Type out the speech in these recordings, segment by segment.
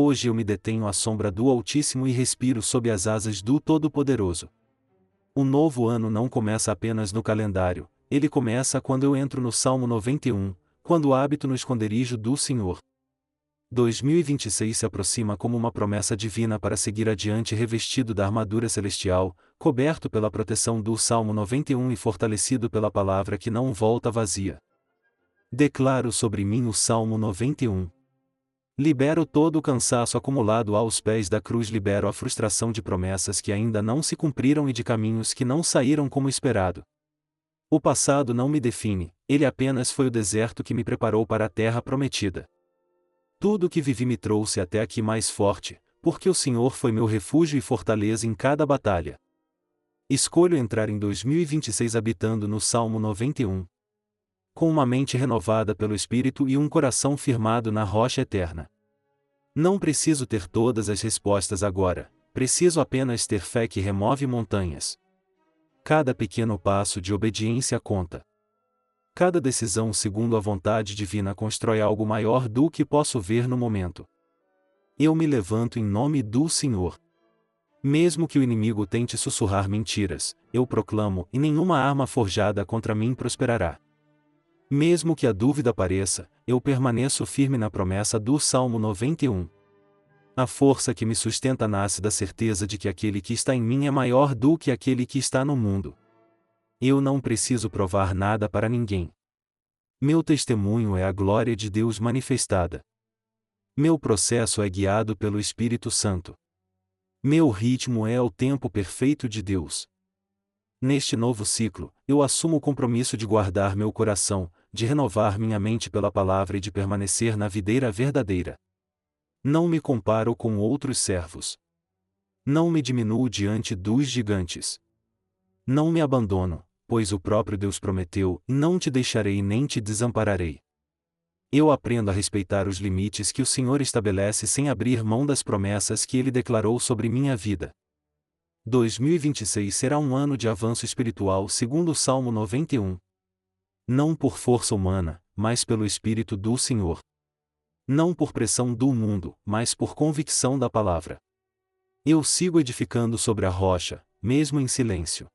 Hoje eu me detenho à sombra do Altíssimo e respiro sob as asas do Todo-Poderoso. O novo ano não começa apenas no calendário, ele começa quando eu entro no Salmo 91, quando habito no esconderijo do Senhor. 2026 se aproxima como uma promessa divina para seguir adiante revestido da armadura celestial, coberto pela proteção do Salmo 91 e fortalecido pela palavra que não volta vazia. Declaro sobre mim o Salmo 91. Libero todo o cansaço acumulado aos pés da cruz, libero a frustração de promessas que ainda não se cumpriram e de caminhos que não saíram como esperado. O passado não me define, ele apenas foi o deserto que me preparou para a terra prometida. Tudo o que vivi me trouxe até aqui mais forte, porque o Senhor foi meu refúgio e fortaleza em cada batalha. Escolho entrar em 2026 habitando no Salmo 91. Com uma mente renovada pelo Espírito e um coração firmado na rocha eterna. Não preciso ter todas as respostas agora, preciso apenas ter fé que remove montanhas. Cada pequeno passo de obediência conta. Cada decisão segundo a vontade divina constrói algo maior do que posso ver no momento. Eu me levanto em nome do Senhor. Mesmo que o inimigo tente sussurrar mentiras, eu proclamo, e nenhuma arma forjada contra mim prosperará. Mesmo que a dúvida apareça, eu permaneço firme na promessa do Salmo 91. A força que me sustenta nasce da certeza de que aquele que está em mim é maior do que aquele que está no mundo. Eu não preciso provar nada para ninguém. Meu testemunho é a glória de Deus manifestada. Meu processo é guiado pelo Espírito Santo. Meu ritmo é o tempo perfeito de Deus. Neste novo ciclo, eu assumo o compromisso de guardar meu coração, de renovar minha mente pela palavra e de permanecer na videira verdadeira. Não me comparo com outros servos. Não me diminuo diante dos gigantes. Não me abandono, pois o próprio Deus prometeu, não te deixarei nem te desampararei. Eu aprendo a respeitar os limites que o Senhor estabelece sem abrir mão das promessas que Ele declarou sobre minha vida. 2026 será um ano de avanço espiritual segundo o Salmo 91. Não por força humana, mas pelo Espírito do Senhor. Não por pressão do mundo, mas por convicção da palavra. Eu sigo edificando sobre a rocha, mesmo em silêncio.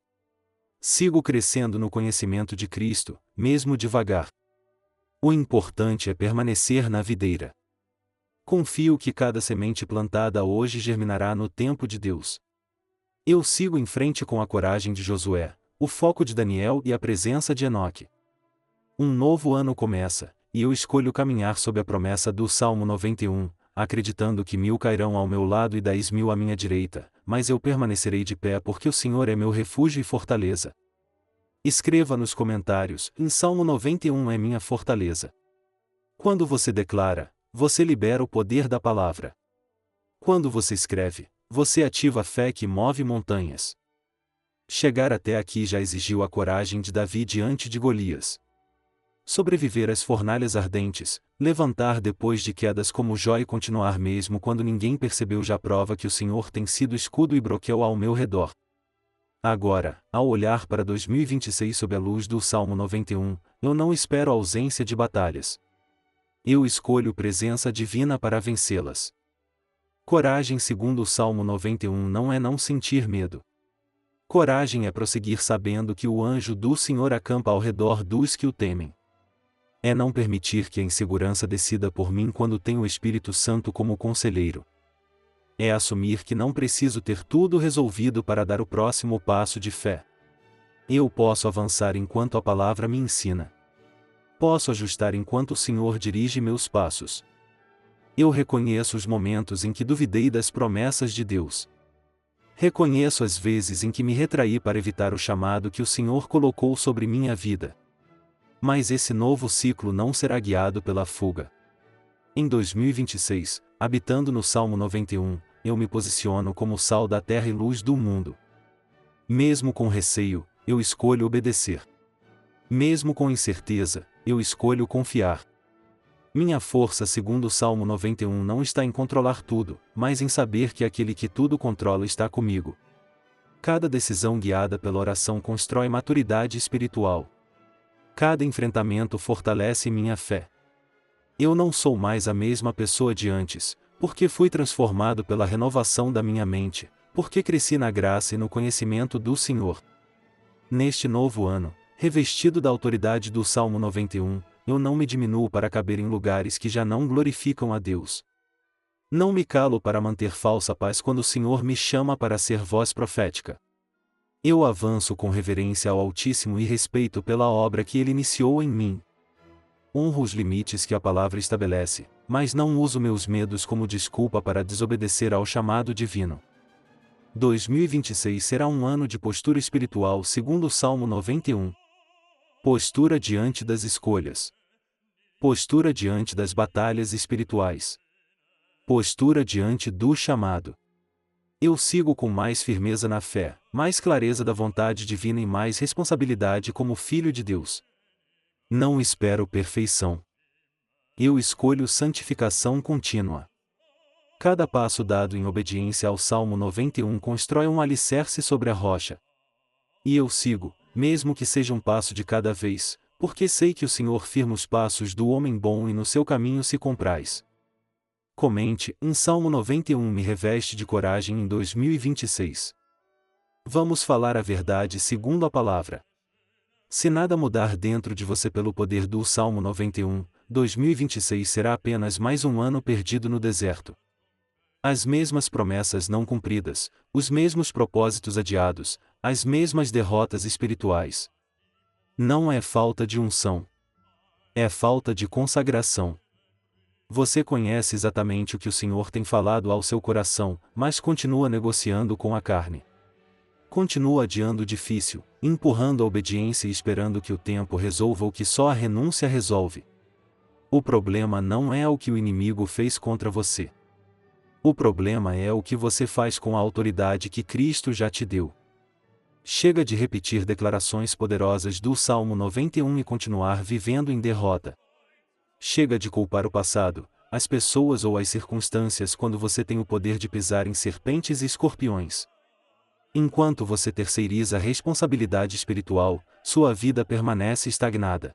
Sigo crescendo no conhecimento de Cristo, mesmo devagar. O importante é permanecer na videira. Confio que cada semente plantada hoje germinará no tempo de Deus. Eu sigo em frente com a coragem de Josué, o foco de Daniel e a presença de Enoque. Um novo ano começa, e eu escolho caminhar sob a promessa do Salmo 91, acreditando que 1000 cairão ao meu lado e 10.000 à minha direita, mas eu permanecerei de pé porque o Senhor é meu refúgio e fortaleza. Escreva nos comentários, em Salmo 91 é minha fortaleza. Quando você declara, você libera o poder da palavra. Quando você escreve, você ativa a fé que move montanhas. Chegar até aqui já exigiu a coragem de Davi diante de Golias. Sobreviver às fornalhas ardentes, levantar depois de quedas como Jó e continuar mesmo quando ninguém percebeu já prova que o Senhor tem sido escudo e broquel ao meu redor. Agora, ao olhar para 2026 sob a luz do Salmo 91, eu não espero a ausência de batalhas. Eu escolho presença divina para vencê-las. Coragem segundo o Salmo 91 não é não sentir medo. Coragem é prosseguir sabendo que o anjo do Senhor acampa ao redor dos que o temem. É não permitir que a insegurança decida por mim quando tenho o Espírito Santo como conselheiro. É assumir que não preciso ter tudo resolvido para dar o próximo passo de fé. Eu posso avançar enquanto a palavra me ensina. Posso ajustar enquanto o Senhor dirige meus passos. Eu reconheço os momentos em que duvidei das promessas de Deus. Reconheço as vezes em que me retraí para evitar o chamado que o Senhor colocou sobre minha vida. Mas esse novo ciclo não será guiado pela fuga. Em 2026, habitando no Salmo 91, eu me posiciono como sal da terra e luz do mundo. Mesmo com receio, eu escolho obedecer. Mesmo com incerteza, eu escolho confiar. Minha força segundo o Salmo 91 não está em controlar tudo, mas em saber que aquele que tudo controla está comigo. Cada decisão guiada pela oração constrói maturidade espiritual. Cada enfrentamento fortalece minha fé. Eu não sou mais a mesma pessoa de antes, porque fui transformado pela renovação da minha mente, porque cresci na graça e no conhecimento do Senhor. Neste novo ano, revestido da autoridade do Salmo 91, eu não me diminuo para caber em lugares que já não glorificam a Deus. Não me calo para manter falsa paz quando o Senhor me chama para ser voz profética. Eu avanço com reverência ao Altíssimo e respeito pela obra que Ele iniciou em mim. Honro os limites que a palavra estabelece, mas não uso meus medos como desculpa para desobedecer ao chamado divino. 2026 será um ano de postura espiritual segundo o Salmo 91. Postura diante das escolhas. Postura diante das batalhas espirituais. Postura diante do chamado. Eu sigo com mais firmeza na fé, mais clareza da vontade divina e mais responsabilidade como filho de Deus. Não espero perfeição. Eu escolho santificação contínua. Cada passo dado em obediência ao Salmo 91 constrói um alicerce sobre a rocha. E eu sigo, mesmo que seja um passo de cada vez, porque sei que o Senhor firma os passos do homem bom e no seu caminho se compraz. Comente, em Salmo 91 me reveste de coragem em 2026. Vamos falar a verdade segundo a palavra. Se nada mudar dentro de você pelo poder do Salmo 91, 2026 será apenas mais um ano perdido no deserto. As mesmas promessas não cumpridas, os mesmos propósitos adiados, as mesmas derrotas espirituais. Não é falta de unção. É falta de consagração. Você conhece exatamente o que o Senhor tem falado ao seu coração, mas continua negociando com a carne. Continua adiando o difícil, empurrando a obediência e esperando que o tempo resolva o que só a renúncia resolve. O problema não é o que o inimigo fez contra você. O problema é o que você faz com a autoridade que Cristo já te deu. Chega de repetir declarações poderosas do Salmo 91 e continuar vivendo em derrota. Chega de culpar o passado, as pessoas ou as circunstâncias quando você tem o poder de pisar em serpentes e escorpiões. Enquanto você terceiriza a responsabilidade espiritual, sua vida permanece estagnada.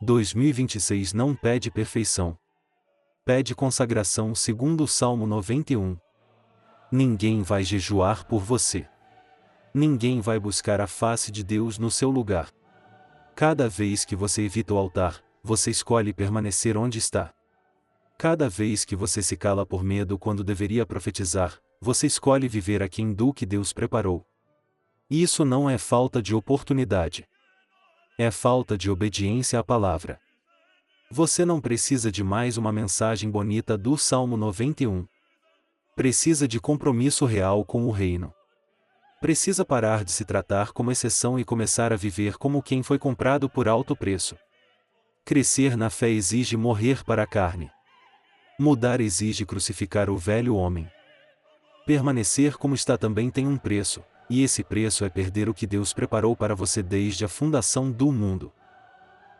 2026 não pede perfeição. Pede consagração segundo o Salmo 91. Ninguém vai jejuar por você. Ninguém vai buscar a face de Deus no seu lugar. Cada vez que você evita o altar, você escolhe permanecer onde está. Cada vez que você se cala por medo quando deveria profetizar, você escolhe viver aquém do que Deus preparou. Isso não é falta de oportunidade. É falta de obediência à palavra. Você não precisa de mais uma mensagem bonita do Salmo 91. Precisa de compromisso real com o reino. Precisa parar de se tratar como exceção e começar a viver como quem foi comprado por alto preço. Crescer na fé exige morrer para a carne. Mudar exige crucificar o velho homem. Permanecer como está também tem um preço, e esse preço é perder o que Deus preparou para você desde a fundação do mundo.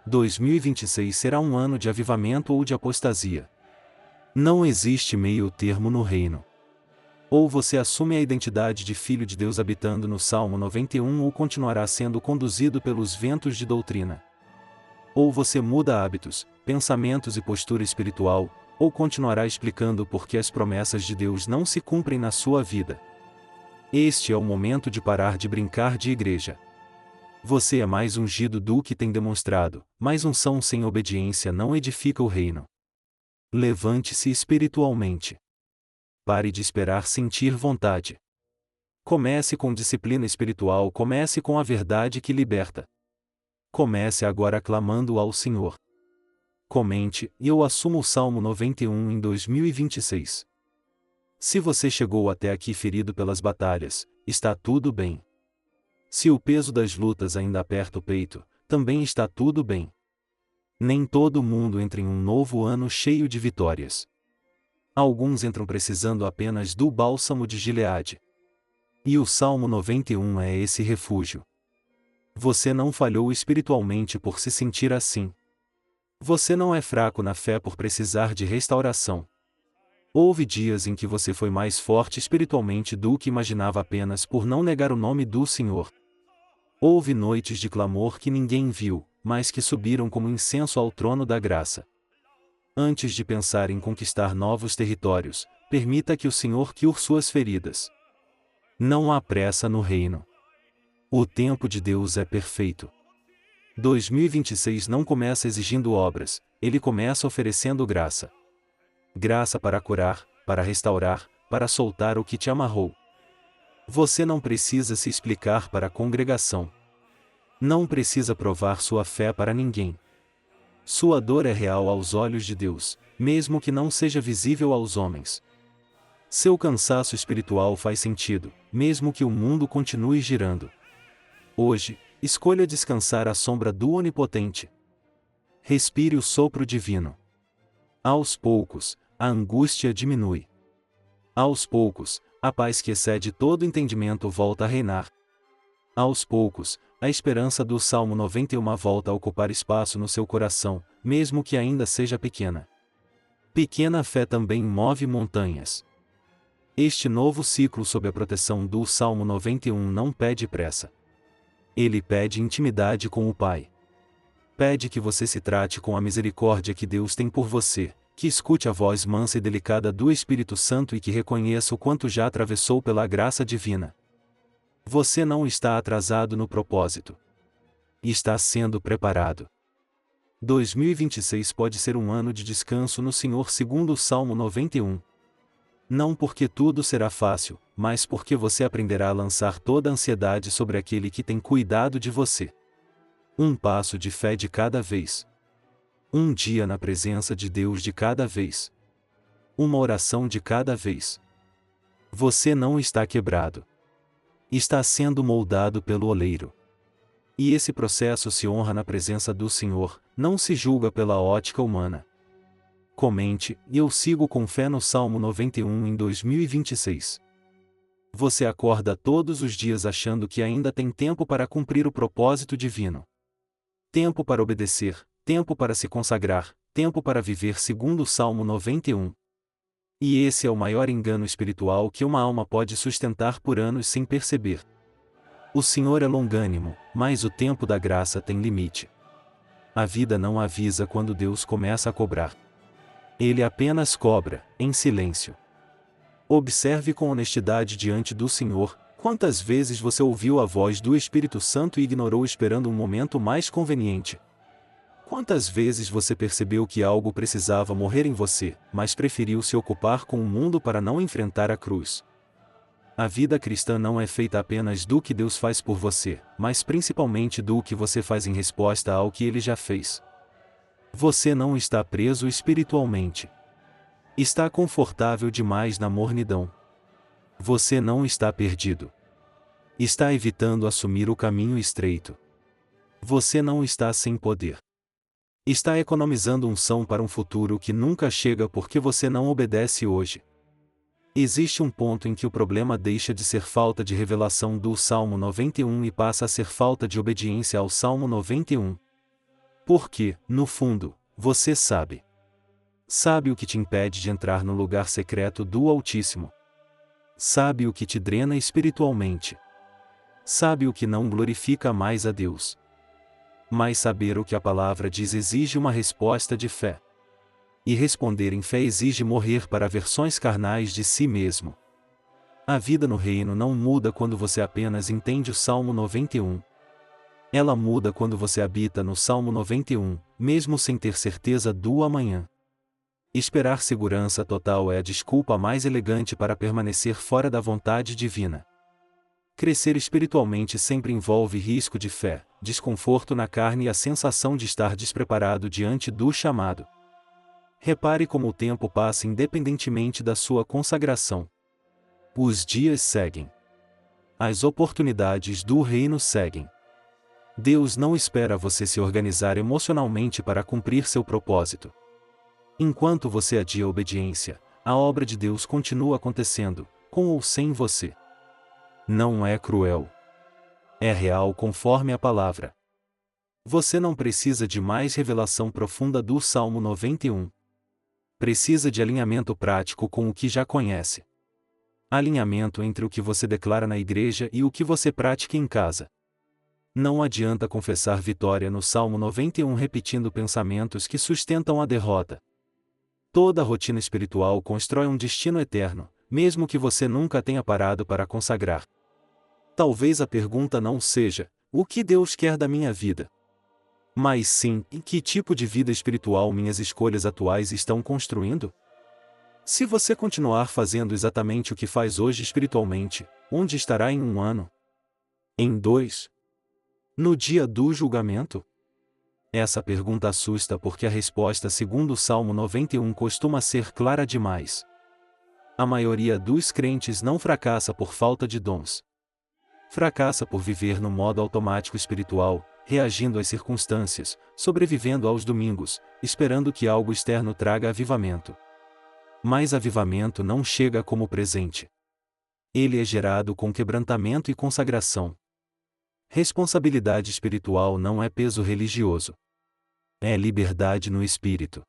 2026 será um ano de avivamento ou de apostasia. Não existe meio termo no reino. Ou você assume a identidade de filho de Deus habitando no Salmo 91 ou continuará sendo conduzido pelos ventos de doutrina. Ou você muda hábitos, pensamentos e postura espiritual, ou continuará explicando por que as promessas de Deus não se cumprem na sua vida. Este é o momento de parar de brincar de igreja. Você é mais ungido do que tem demonstrado, mas unção sem obediência não edifica o reino. Levante-se espiritualmente. Pare de esperar sentir vontade. Comece com disciplina espiritual, comece com a verdade que liberta. Comece agora clamando ao Senhor. Comente, e eu assumo o Salmo 91 em 2026. Se você chegou até aqui ferido pelas batalhas, está tudo bem. Se o peso das lutas ainda aperta o peito, também está tudo bem. Nem todo mundo entra em um novo ano cheio de vitórias. Alguns entram precisando apenas do bálsamo de Gileade. E o Salmo 91 é esse refúgio. Você não falhou espiritualmente por se sentir assim. Você não é fraco na fé por precisar de restauração. Houve dias em que você foi mais forte espiritualmente do que imaginava apenas por não negar o nome do Senhor. Houve noites de clamor que ninguém viu, mas que subiram como incenso ao trono da graça. Antes de pensar em conquistar novos territórios, permita que o Senhor cure suas feridas. Não há pressa no reino. O tempo de Deus é perfeito. 2026 não começa exigindo obras, ele começa oferecendo graça. Graça para curar, para restaurar, para soltar o que te amarrou. Você não precisa se explicar para a congregação. Não precisa provar sua fé para ninguém. Sua dor é real aos olhos de Deus, mesmo que não seja visível aos homens. Seu cansaço espiritual faz sentido, mesmo que o mundo continue girando. Hoje, escolha descansar à sombra do Onipotente. Respire o sopro divino. Aos poucos, a angústia diminui. Aos poucos, a paz que excede todo entendimento volta a reinar. Aos poucos, a esperança do Salmo 91 volta a ocupar espaço no seu coração, mesmo que ainda seja pequena. Pequena fé também move montanhas. Este novo ciclo sob a proteção do Salmo 91 não pede pressa. Ele pede intimidade com o Pai. Pede que você se trate com a misericórdia que Deus tem por você, que escute a voz mansa e delicada do Espírito Santo e que reconheça o quanto já atravessou pela graça divina. Você não está atrasado no propósito. Está sendo preparado. 2026 pode ser um ano de descanso no Senhor segundo o Salmo 91. Não porque tudo será fácil, mas porque você aprenderá a lançar toda a ansiedade sobre aquele que tem cuidado de você. Um passo de fé de cada vez. Um dia na presença de Deus de cada vez. Uma oração de cada vez. Você não está quebrado. Está sendo moldado pelo oleiro. E esse processo se honra na presença do Senhor, não se julga pela ótica humana. Comente, e eu sigo com fé no Salmo 91 em 2026. Você acorda todos os dias achando que ainda tem tempo para cumprir o propósito divino. Tempo para obedecer, tempo para se consagrar, tempo para viver segundo o Salmo 91. E esse é o maior engano espiritual que uma alma pode sustentar por anos sem perceber. O Senhor é longânimo, mas o tempo da graça tem limite. A vida não avisa quando Deus começa a cobrar. Ele apenas cobra, em silêncio. Observe com honestidade diante do Senhor, quantas vezes você ouviu a voz do Espírito Santo e ignorou esperando um momento mais conveniente. Quantas vezes você percebeu que algo precisava morrer em você, mas preferiu se ocupar com o mundo para não enfrentar a cruz? A vida cristã não é feita apenas do que Deus faz por você, mas principalmente do que você faz em resposta ao que Ele já fez. Você não está preso espiritualmente. Está confortável demais na mornidão. Você não está perdido. Está evitando assumir o caminho estreito. Você não está sem poder. Está economizando unção para um futuro que nunca chega porque você não obedece hoje. Existe um ponto em que o problema deixa de ser falta de revelação do Salmo 91 e passa a ser falta de obediência ao Salmo 91. Porque, no fundo, você sabe. Sabe o que te impede de entrar no lugar secreto do Altíssimo. Sabe o que te drena espiritualmente. Sabe o que não glorifica mais a Deus. Mas saber o que a palavra diz exige uma resposta de fé. E responder em fé exige morrer para versões carnais de si mesmo. A vida no reino não muda quando você apenas entende o Salmo 91. Ela muda quando você habita no Salmo 91, mesmo sem ter certeza do amanhã. Esperar segurança total é a desculpa mais elegante para permanecer fora da vontade divina. Crescer espiritualmente sempre envolve risco de fé, desconforto na carne e a sensação de estar despreparado diante do chamado. Repare como o tempo passa independentemente da sua consagração. Os dias seguem. As oportunidades do reino seguem. Deus não espera você se organizar emocionalmente para cumprir seu propósito. Enquanto você adia a obediência, a obra de Deus continua acontecendo, com ou sem você. Não é cruel. É real conforme a palavra. Você não precisa de mais revelação profunda do Salmo 91. Precisa de alinhamento prático com o que já conhece. Alinhamento entre o que você declara na igreja e o que você pratica em casa. Não adianta confessar vitória no Salmo 91 repetindo pensamentos que sustentam a derrota. Toda rotina espiritual constrói um destino eterno, mesmo que você nunca tenha parado para consagrar. Talvez a pergunta não seja: o que Deus quer da minha vida? Mas sim, em que tipo de vida espiritual minhas escolhas atuais estão construindo? Se você continuar fazendo exatamente o que faz hoje espiritualmente, onde estará em 1 ano? Em 2? No dia do julgamento? Essa pergunta assusta porque a resposta segundo o Salmo 91 costuma ser clara demais. A maioria dos crentes não fracassa por falta de dons. Fracassa por viver no modo automático espiritual, reagindo às circunstâncias, sobrevivendo aos domingos, esperando que algo externo traga avivamento. Mas avivamento não chega como presente. Ele é gerado com quebrantamento e consagração. Responsabilidade espiritual não é peso religioso. É liberdade no espírito.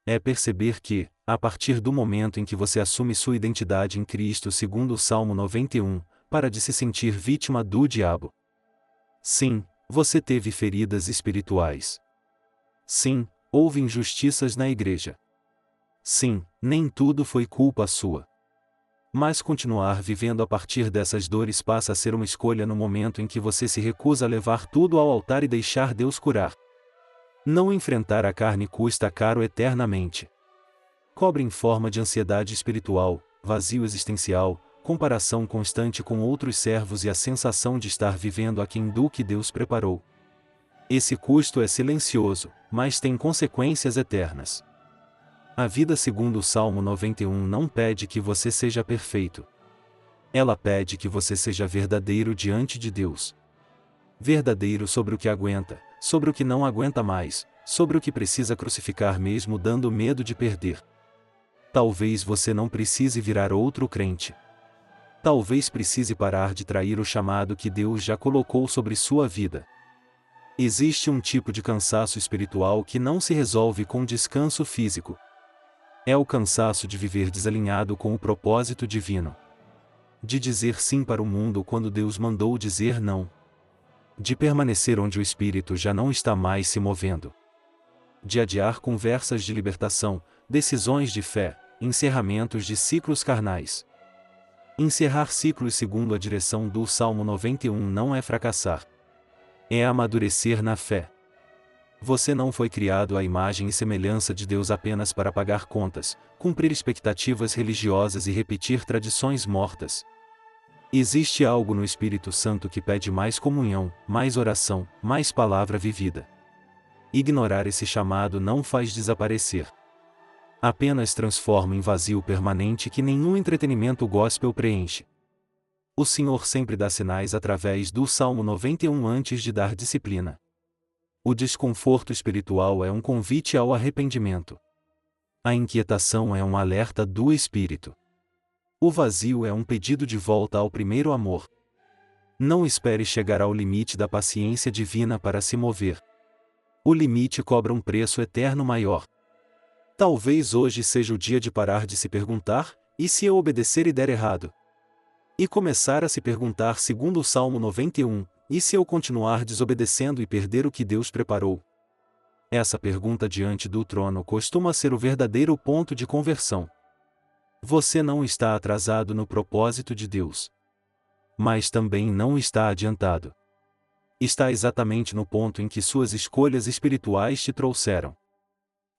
É perceber que, a partir do momento em que você assume sua identidade em Cristo segundo o Salmo 91, para de se sentir vítima do diabo. Sim, você teve feridas espirituais. Sim, houve injustiças na igreja. Sim, nem tudo foi culpa sua. Mas continuar vivendo a partir dessas dores passa a ser uma escolha no momento em que você se recusa a levar tudo ao altar e deixar Deus curar. Não enfrentar a carne custa caro eternamente. Cobre em forma de ansiedade espiritual, vazio existencial, comparação constante com outros servos e a sensação de estar vivendo aquém do que Deus preparou. Esse custo é silencioso, mas tem consequências eternas. A vida segundo o Salmo 91 não pede que você seja perfeito. Ela pede que você seja verdadeiro diante de Deus. Verdadeiro sobre o que aguenta, sobre o que não aguenta mais, sobre o que precisa crucificar mesmo dando medo de perder. Talvez você não precise virar outro crente. Talvez precise parar de trair o chamado que Deus já colocou sobre sua vida. Existe um tipo de cansaço espiritual que não se resolve com descanso físico. É o cansaço de viver desalinhado com o propósito divino. De dizer sim para o mundo quando Deus mandou dizer não. De permanecer onde o espírito já não está mais se movendo. De adiar conversas de libertação, decisões de fé, encerramentos de ciclos carnais. Encerrar ciclos segundo a direção do Salmo 91 não é fracassar. É amadurecer na fé. Você não foi criado à imagem e semelhança de Deus apenas para pagar contas, cumprir expectativas religiosas e repetir tradições mortas. Existe algo no Espírito Santo que pede mais comunhão, mais oração, mais palavra vivida. Ignorar esse chamado não faz desaparecer. Apenas transforma em vazio permanente que nenhum entretenimento gospel preenche. O Senhor sempre dá sinais através do Salmo 91 antes de dar disciplina. O desconforto espiritual é um convite ao arrependimento. A inquietação é um alerta do Espírito. O vazio é um pedido de volta ao primeiro amor. Não espere chegar ao limite da paciência divina para se mover. O limite cobra um preço eterno maior. Talvez hoje seja o dia de parar de se perguntar: e se eu obedecer e der errado? E começar a se perguntar segundo o Salmo 91, e se eu continuar desobedecendo e perder o que Deus preparou? Essa pergunta diante do trono costuma ser o verdadeiro ponto de conversão. Você não está atrasado no propósito de Deus. Mas também não está adiantado. Está exatamente no ponto em que suas escolhas espirituais te trouxeram.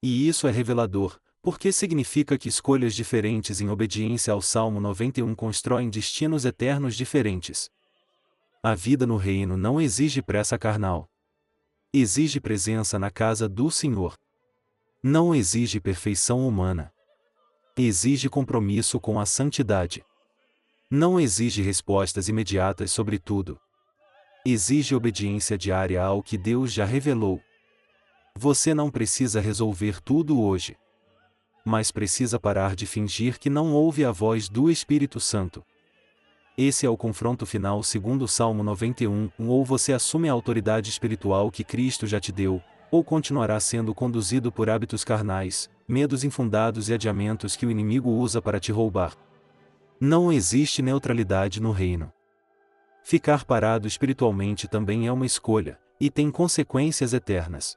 E isso é revelador, porque significa que escolhas diferentes em obediência ao Salmo 91 constroem destinos eternos diferentes. A vida no reino não exige pressa carnal. Exige presença na casa do Senhor. Não exige perfeição humana. Exige compromisso com a santidade. Não exige respostas imediatas sobre tudo. Exige obediência diária ao que Deus já revelou. Você não precisa resolver tudo hoje. Mas precisa parar de fingir que não ouve a voz do Espírito Santo. Esse é o confronto final segundo o Salmo 91, ou você assume a autoridade espiritual que Cristo já te deu, ou continuará sendo conduzido por hábitos carnais, medos infundados e adiamentos que o inimigo usa para te roubar. Não existe neutralidade no reino. Ficar parado espiritualmente também é uma escolha, e tem consequências eternas.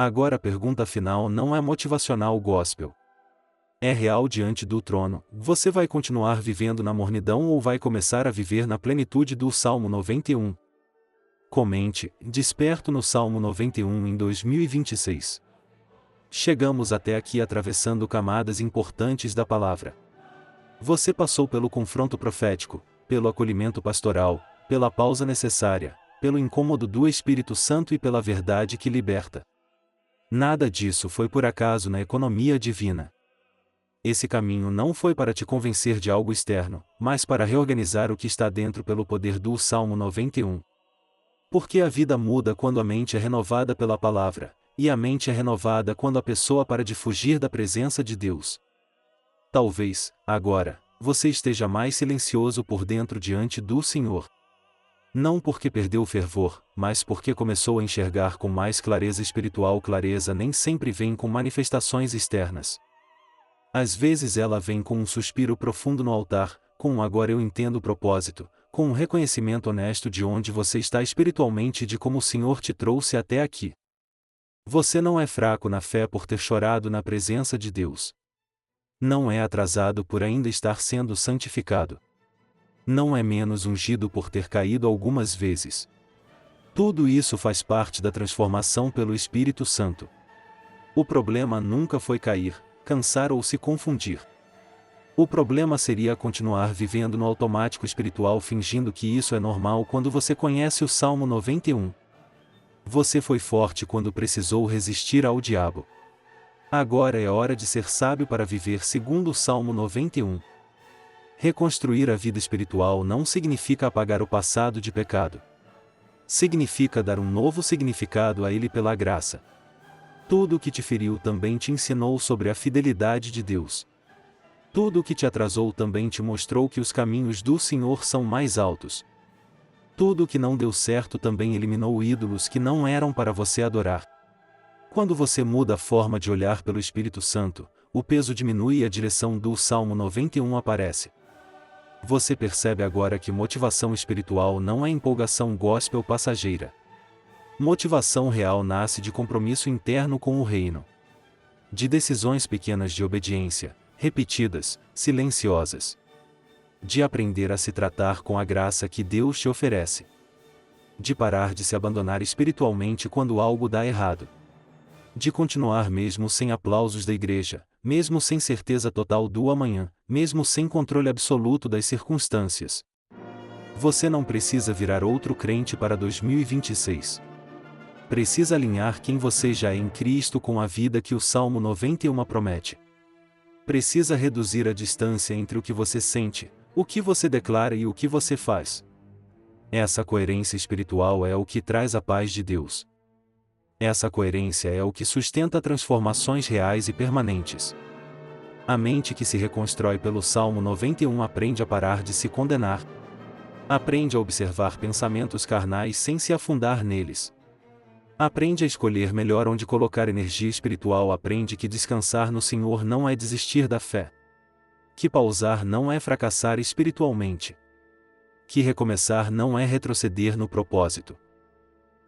Agora a pergunta final não é motivacional gospel. É real diante do trono. Você vai continuar vivendo na mornidão ou vai começar a viver na plenitude do Salmo 91? Comente, desperto no Salmo 91 em 2026. Chegamos até aqui atravessando camadas importantes da palavra. Você passou pelo confronto profético, pelo acolhimento pastoral, pela pausa necessária, pelo incômodo do Espírito Santo e pela verdade que liberta. Nada disso foi por acaso na economia divina. Esse caminho não foi para te convencer de algo externo, mas para reorganizar o que está dentro pelo poder do Salmo 91. Porque a vida muda quando a mente é renovada pela palavra, e a mente é renovada quando a pessoa para de fugir da presença de Deus. Talvez, agora, você esteja mais silencioso por dentro diante do Senhor. Não porque perdeu o fervor, mas porque começou a enxergar com mais clareza espiritual. Clareza nem sempre vem com manifestações externas. Às vezes ela vem com um suspiro profundo no altar, com um agora eu entendo o propósito, com um reconhecimento honesto de onde você está espiritualmente e de como o Senhor te trouxe até aqui. Você não é fraco na fé por ter chorado na presença de Deus. Não é atrasado por ainda estar sendo santificado. Não é menos ungido por ter caído algumas vezes. Tudo isso faz parte da transformação pelo Espírito Santo. O problema nunca foi cair, cansar ou se confundir. O problema seria continuar vivendo no automático espiritual fingindo que isso é normal quando você conhece o Salmo 91. Você foi forte quando precisou resistir ao diabo. Agora é hora de ser sábio para viver segundo o Salmo 91. Reconstruir a vida espiritual não significa apagar o passado de pecado. Significa dar um novo significado a ele pela graça. Tudo o que te feriu também te ensinou sobre a fidelidade de Deus. Tudo o que te atrasou também te mostrou que os caminhos do Senhor são mais altos. Tudo o que não deu certo também eliminou ídolos que não eram para você adorar. Quando você muda a forma de olhar pelo Espírito Santo, o peso diminui e a direção do Salmo 91 aparece. Você percebe agora que motivação espiritual não é empolgação gospel passageira. Motivação real nasce de compromisso interno com o reino. De decisões pequenas de obediência, repetidas, silenciosas. De aprender a se tratar com a graça que Deus te oferece. De parar de se abandonar espiritualmente quando algo dá errado. De continuar mesmo sem aplausos da igreja, mesmo sem certeza total do amanhã, mesmo sem controle absoluto das circunstâncias. Você não precisa virar outro crente para 2026. Precisa alinhar quem você já é em Cristo com a vida que o Salmo 91 promete. Precisa reduzir a distância entre o que você sente, o que você declara e o que você faz. Essa coerência espiritual é o que traz a paz de Deus. Essa coerência é o que sustenta transformações reais e permanentes. A mente que se reconstrói pelo Salmo 91 aprende a parar de se condenar. Aprende a observar pensamentos carnais sem se afundar neles. Aprende a escolher melhor onde colocar energia espiritual. Aprende que descansar no Senhor não é desistir da fé. Que pausar não é fracassar espiritualmente. Que recomeçar não é retroceder no propósito.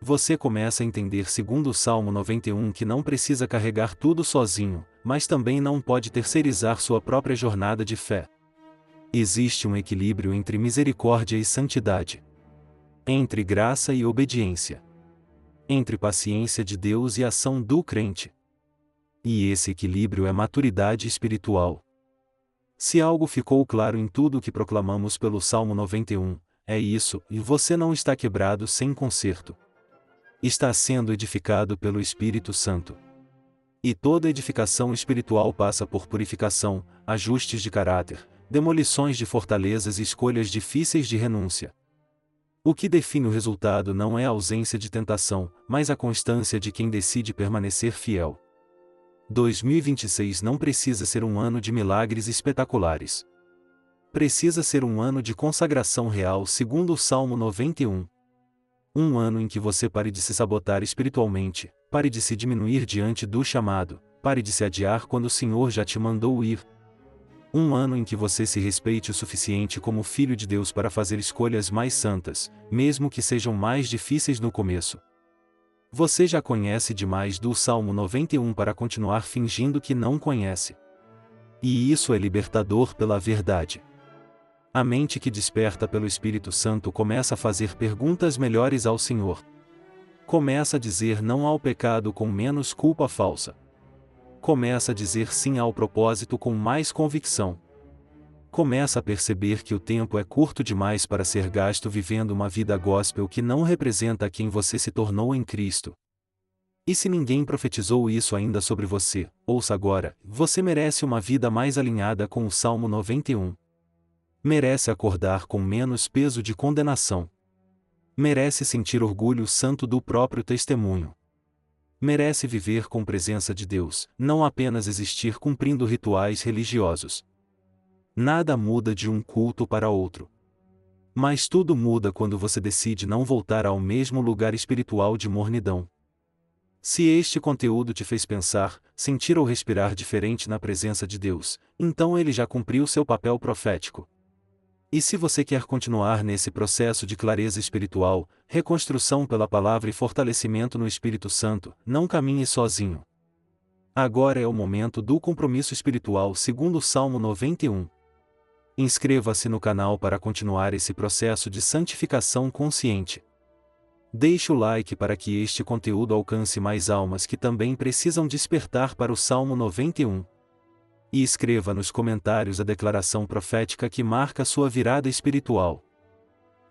Você começa a entender segundo o Salmo 91 que não precisa carregar tudo sozinho, mas também não pode terceirizar sua própria jornada de fé. Existe um equilíbrio entre misericórdia e santidade. Entre graça e obediência. Entre paciência de Deus e ação do crente. E esse equilíbrio é maturidade espiritual. Se algo ficou claro em tudo o que proclamamos pelo Salmo 91, é isso, e você não está quebrado sem conserto. Está sendo edificado pelo Espírito Santo. E toda edificação espiritual passa por purificação, ajustes de caráter, demolições de fortalezas e escolhas difíceis de renúncia. O que define o resultado não é a ausência de tentação, mas a constância de quem decide permanecer fiel. 2026 não precisa ser um ano de milagres espetaculares. Precisa ser um ano de consagração real segundo o Salmo 91. Um ano em que você pare de se sabotar espiritualmente, pare de se diminuir diante do chamado, pare de se adiar quando o Senhor já te mandou ir. Um ano em que você se respeite o suficiente como filho de Deus para fazer escolhas mais santas, mesmo que sejam mais difíceis no começo. Você já conhece demais do Salmo 91 para continuar fingindo que não conhece. E isso é libertador pela verdade. A mente que desperta pelo Espírito Santo começa a fazer perguntas melhores ao Senhor. Começa a dizer não ao pecado com menos culpa falsa. Começa a dizer sim ao propósito com mais convicção. Começa a perceber que o tempo é curto demais para ser gasto vivendo uma vida gospel que não representa quem você se tornou em Cristo. E se ninguém profetizou isso ainda sobre você, ouça agora: você merece uma vida mais alinhada com o Salmo 91. Merece acordar com menos peso de condenação. Merece sentir orgulho santo do próprio testemunho. Merece viver com presença de Deus, não apenas existir cumprindo rituais religiosos. Nada muda de um culto para outro. Mas tudo muda quando você decide não voltar ao mesmo lugar espiritual de mornidão. Se este conteúdo te fez pensar, sentir ou respirar diferente na presença de Deus, então ele já cumpriu seu papel profético. E se você quer continuar nesse processo de clareza espiritual, reconstrução pela palavra e fortalecimento no Espírito Santo, não caminhe sozinho. Agora é o momento do compromisso espiritual segundo o Salmo 91. Inscreva-se no canal para continuar esse processo de santificação consciente. Deixe o like para que este conteúdo alcance mais almas que também precisam despertar para o Salmo 91. E escreva nos comentários a declaração profética que marca sua virada espiritual.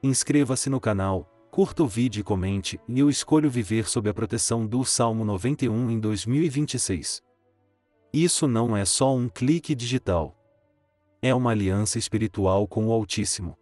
Inscreva-se no canal, curta o vídeo e comente, e eu escolho viver sob a proteção do Salmo 91 em 2026. Isso não é só um clique digital. É uma aliança espiritual com o Altíssimo.